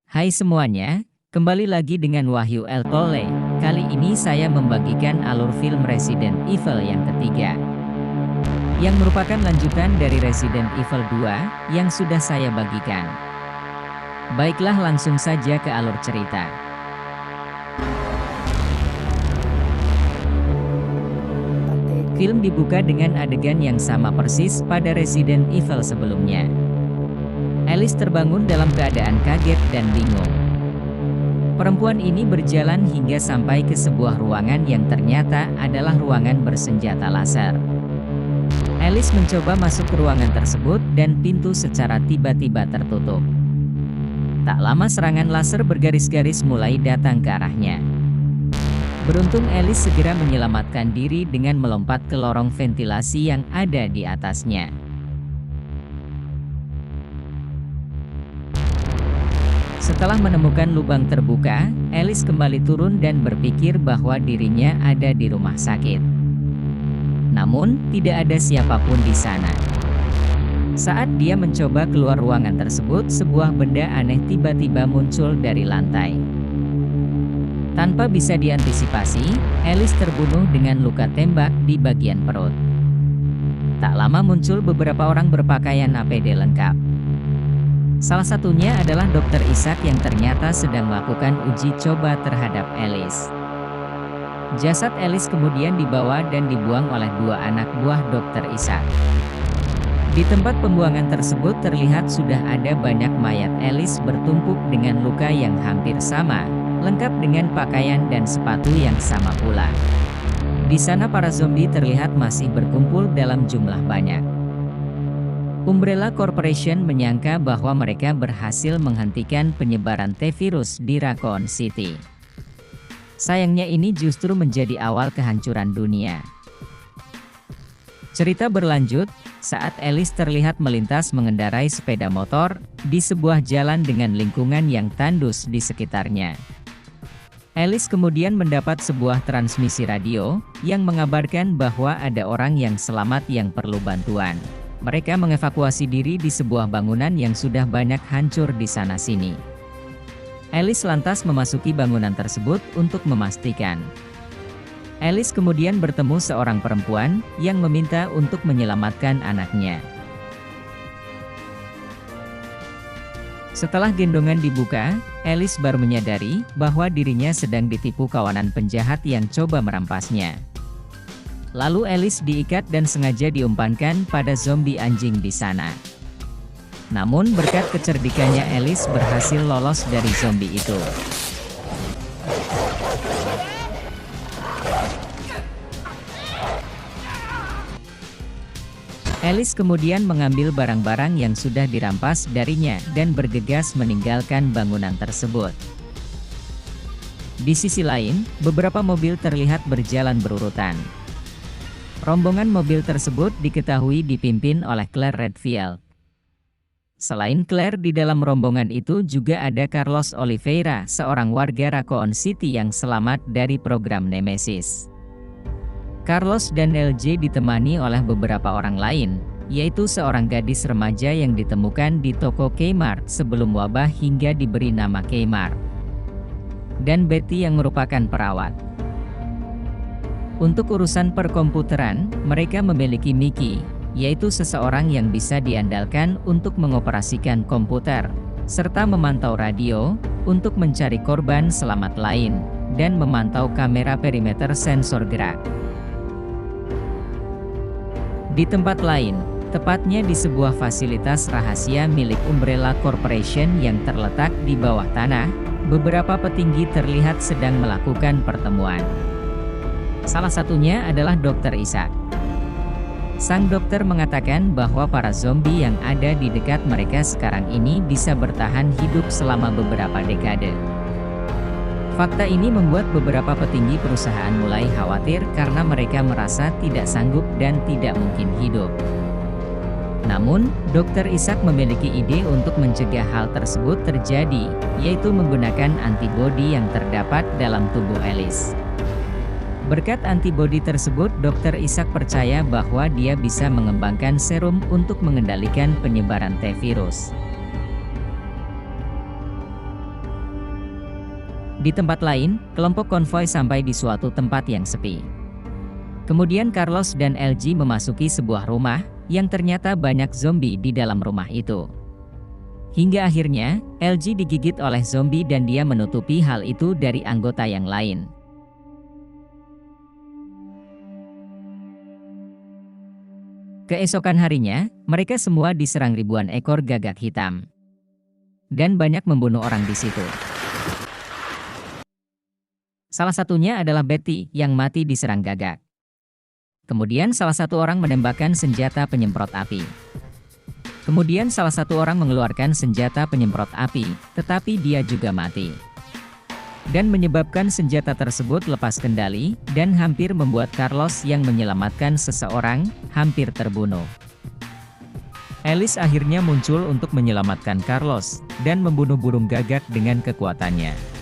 Hai semuanya, kembali lagi dengan Wahyu El Tole. Kali ini saya membagikan alur film Resident Evil yang ketiga, yang merupakan lanjutan dari Resident Evil 2 yang sudah saya bagikan. Baiklah, langsung saja ke alur cerita. Film dibuka dengan adegan yang sama persis pada Resident Evil sebelumnya. Alice terbangun dalam keadaan kaget dan bingung. Perempuan ini berjalan hingga sampai ke sebuah ruangan yang ternyata adalah ruangan bersenjata laser. Alice mencoba masuk ke ruangan tersebut dan pintu secara tiba-tiba tertutup. Tak lama serangan laser bergaris-garis mulai datang ke arahnya. Beruntung Alice segera menyelamatkan diri dengan melompat ke lorong ventilasi yang ada di atasnya. Setelah menemukan lubang terbuka, Alice kembali turun dan berpikir bahwa dirinya ada di rumah sakit. Namun, tidak ada siapapun di sana. Saat dia mencoba keluar ruangan tersebut, sebuah benda aneh tiba-tiba muncul dari lantai. Tanpa bisa diantisipasi, Alice terbunuh dengan luka tembak di bagian perut. Tak lama muncul beberapa orang berpakaian APD lengkap. Salah satunya adalah Dr. Isaac yang ternyata sedang melakukan uji coba terhadap Alice. Jasad Alice kemudian dibawa dan dibuang oleh dua anak buah Dr. Isaac. Di tempat pembuangan tersebut terlihat sudah ada banyak mayat Alice bertumpuk dengan luka yang hampir sama, lengkap dengan pakaian dan sepatu yang sama pula. Di sana para zombie terlihat masih berkumpul dalam jumlah banyak. Umbrella Corporation menyangka bahwa mereka berhasil menghentikan penyebaran T-virus di Raccoon City. Sayangnya ini justru menjadi awal kehancuran dunia. Cerita berlanjut, saat Alice terlihat melintas mengendarai sepeda motor di sebuah jalan dengan lingkungan yang tandus di sekitarnya. Alice kemudian mendapat sebuah transmisi radio yang mengabarkan bahwa ada orang yang selamat yang perlu bantuan. Mereka mengevakuasi diri di sebuah bangunan yang sudah banyak hancur di sana-sini. Alice lantas memasuki bangunan tersebut untuk memastikan. Alice kemudian bertemu seorang perempuan yang meminta untuk menyelamatkan anaknya. Setelah gendongan dibuka, Alice baru menyadari bahwa dirinya sedang ditipu kawanan penjahat yang coba merampasnya. Lalu Alice diikat dan sengaja diumpankan pada zombie anjing di sana. Namun berkat kecerdikannya Alice berhasil lolos dari zombie itu. Alice kemudian mengambil barang-barang yang sudah dirampas darinya dan bergegas meninggalkan bangunan tersebut. Di sisi lain, beberapa mobil terlihat berjalan berurutan. Rombongan mobil tersebut diketahui dipimpin oleh Claire Redfield. Selain Claire, di dalam rombongan itu juga ada Carlos Oliveira, seorang warga Raccoon City yang selamat dari program Nemesis. Carlos dan LJ ditemani oleh beberapa orang lain, yaitu seorang gadis remaja yang ditemukan di toko Kmart sebelum wabah hingga diberi nama Kmart, dan Betty yang merupakan perawat. Untuk urusan perkomputeran, mereka memiliki Mickey, yaitu seseorang yang bisa diandalkan untuk mengoperasikan komputer, serta memantau radio, untuk mencari korban selamat lain, dan memantau kamera perimeter sensor gerak. Di tempat lain, tepatnya di sebuah fasilitas rahasia milik Umbrella Corporation yang terletak di bawah tanah, beberapa petinggi terlihat sedang melakukan pertemuan. Salah satunya adalah Dr. Isaac. Sang dokter mengatakan bahwa para zombie yang ada di dekat mereka sekarang ini bisa bertahan hidup selama beberapa dekade. Fakta ini membuat beberapa petinggi perusahaan mulai khawatir karena mereka merasa tidak sanggup dan tidak mungkin hidup. Namun, Dr. Isaac memiliki ide untuk mencegah hal tersebut terjadi, yaitu menggunakan antibodi yang terdapat dalam tubuh Alice. Berkat antibodi tersebut, Dr. Isaac percaya bahwa dia bisa mengembangkan serum untuk mengendalikan penyebaran T-virus. Di tempat lain, kelompok konvoi sampai di suatu tempat yang sepi. Kemudian Carlos dan LG memasuki sebuah rumah, yang ternyata banyak zombie di dalam rumah itu. Hingga akhirnya, LG digigit oleh zombie dan dia menutupi hal itu dari anggota yang lain. Keesokan harinya, mereka semua diserang ribuan ekor gagak hitam. Dan banyak membunuh orang di situ. Salah satunya adalah Betty yang mati diserang gagak. Kemudian salah satu orang menembakkan senjata penyemprot api. Kemudian salah satu orang mengeluarkan senjata penyemprot api, tetapi dia juga mati. Dan menyebabkan senjata tersebut lepas kendali, dan hampir membuat Carlos yang menyelamatkan seseorang, hampir terbunuh. Alice akhirnya muncul untuk menyelamatkan Carlos, dan membunuh burung gagak dengan kekuatannya.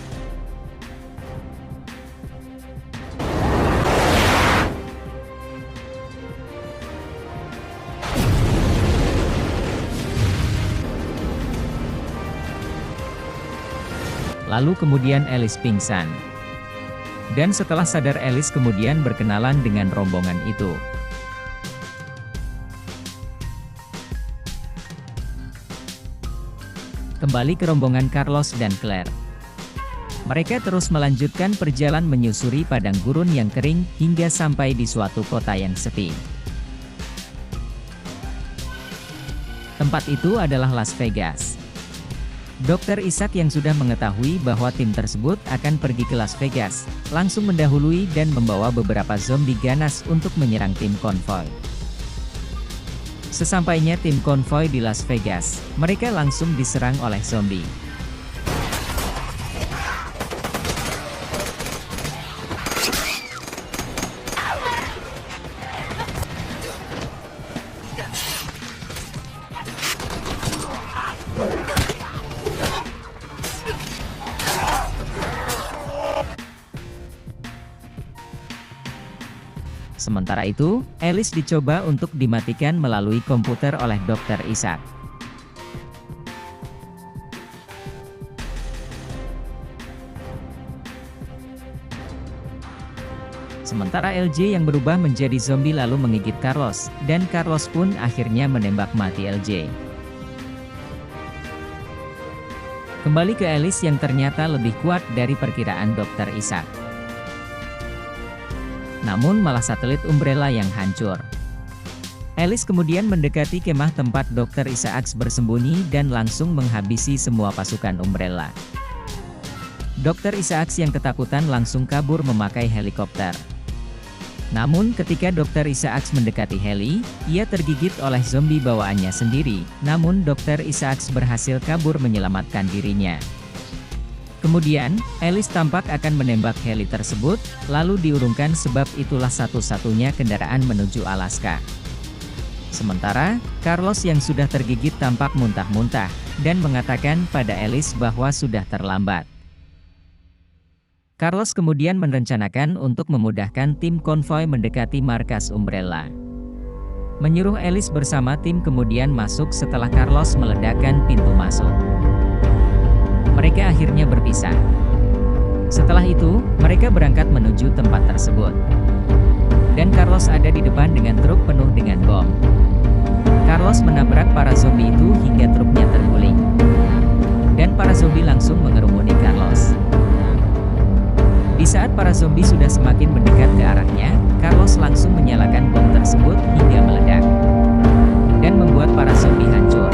Lalu kemudian Alice pingsan. Dan setelah sadar Alice kemudian berkenalan dengan rombongan itu. Kembali ke rombongan Carlos dan Claire. Mereka terus melanjutkan perjalanan menyusuri padang gurun yang kering hingga sampai di suatu kota yang sepi. Tempat itu adalah Las Vegas. Dr. Isaac yang sudah mengetahui bahwa tim tersebut akan pergi ke Las Vegas, langsung mendahului dan membawa beberapa zombie ganas untuk menyerang tim konvoi. Sesampainya tim konvoi di Las Vegas, mereka langsung diserang oleh zombie. Sementara itu, Alice dicoba untuk dimatikan melalui komputer oleh Dr. Isaac. Sementara LJ yang berubah menjadi zombie lalu menggigit Carlos, dan Carlos pun akhirnya menembak mati LJ. Kembali ke Alice yang ternyata lebih kuat dari perkiraan Dr. Isaac. Namun malah satelit Umbrella yang hancur. Alice kemudian mendekati kemah tempat Dr. Isaac bersembunyi dan langsung menghabisi semua pasukan Umbrella. Dr. Isaac yang ketakutan langsung kabur memakai helikopter. Namun ketika Dr. Isaac mendekati heli, ia tergigit oleh zombie bawaannya sendiri, namun Dr. Isaac berhasil kabur menyelamatkan dirinya. Kemudian, Alice tampak akan menembak heli tersebut, lalu diurungkan sebab itulah satu-satunya kendaraan menuju Alaska. Sementara, Carlos yang sudah tergigit tampak muntah-muntah, dan mengatakan pada Alice bahwa sudah terlambat. Carlos kemudian merencanakan untuk memudahkan tim konvoi mendekati markas Umbrella. Menyuruh Alice bersama tim kemudian masuk setelah Carlos meledakkan pintu masuk. Mereka akhirnya berpisah. Setelah itu, mereka berangkat menuju tempat tersebut. Dan Carlos ada di depan dengan truk penuh dengan bom. Carlos menabrak para zombie itu hingga truknya terguling. Dan para zombie langsung mengerumuni Carlos. Di saat para zombie sudah semakin mendekat ke arahnya, Carlos langsung menyalakan bom tersebut hingga meledak. Dan membuat para zombie hancur.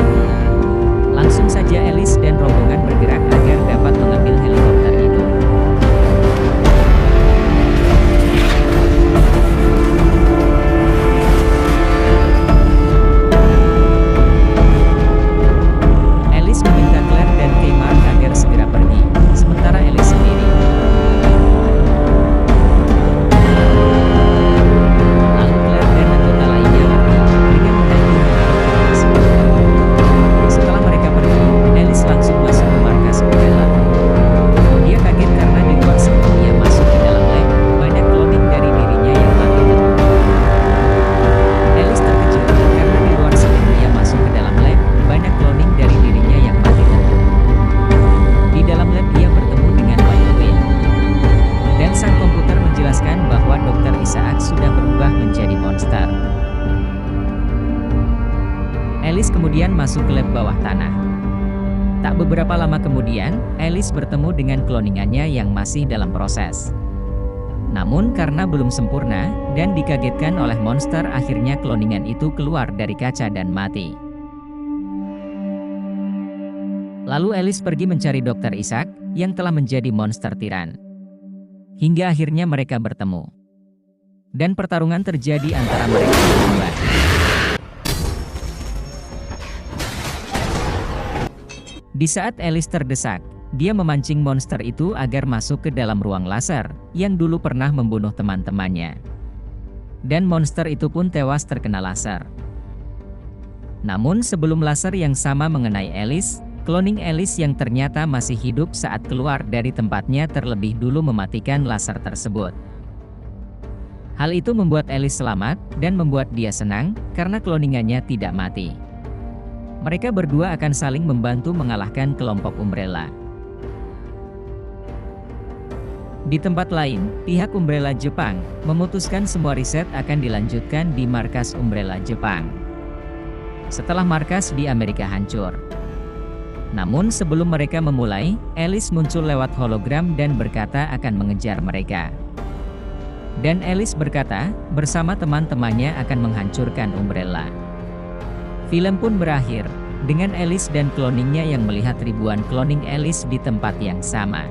Langsung saja Alice dan rombongan bergerak agar dapat mengambil helikopter itu. Alice meminta Claire dan Kmart agar segera pergi, sementara Alice sendiri. Lalu Claire dan anggota lainnya pergi, dengan menaiki helikopter tersebut. Setelah mereka pergi, Alice langsung masuk ke masuk ke lab bawah tanah. Tak beberapa lama kemudian, Alice bertemu dengan kloningannya yang masih dalam proses. Namun karena belum sempurna, dan dikagetkan oleh monster, akhirnya kloningan itu keluar dari kaca dan mati. Lalu Alice pergi mencari Dr. Isaac, yang telah menjadi monster tiran. Hingga akhirnya mereka bertemu. Dan pertarungan terjadi antara mereka berdua. Di saat Alice terdesak, dia memancing monster itu agar masuk ke dalam ruang laser, yang dulu pernah membunuh teman-temannya. Dan monster itu pun tewas terkena laser. Namun sebelum laser yang sama mengenai Alice, kloning Alice yang ternyata masih hidup saat keluar dari tempatnya terlebih dulu mematikan laser tersebut. Hal itu membuat Alice selamat, dan membuat dia senang, karena kloningannya tidak mati. Mereka berdua akan saling membantu mengalahkan kelompok Umbrella. Di tempat lain, pihak Umbrella Jepang memutuskan semua riset akan dilanjutkan di markas Umbrella Jepang. Setelah markas di Amerika hancur. Namun sebelum mereka memulai, Alice muncul lewat hologram dan berkata akan mengejar mereka. Dan Alice berkata, bersama teman-temannya akan menghancurkan Umbrella. Film pun berakhir, dengan Alice dan kloningnya yang melihat ribuan kloning Alice di tempat yang sama.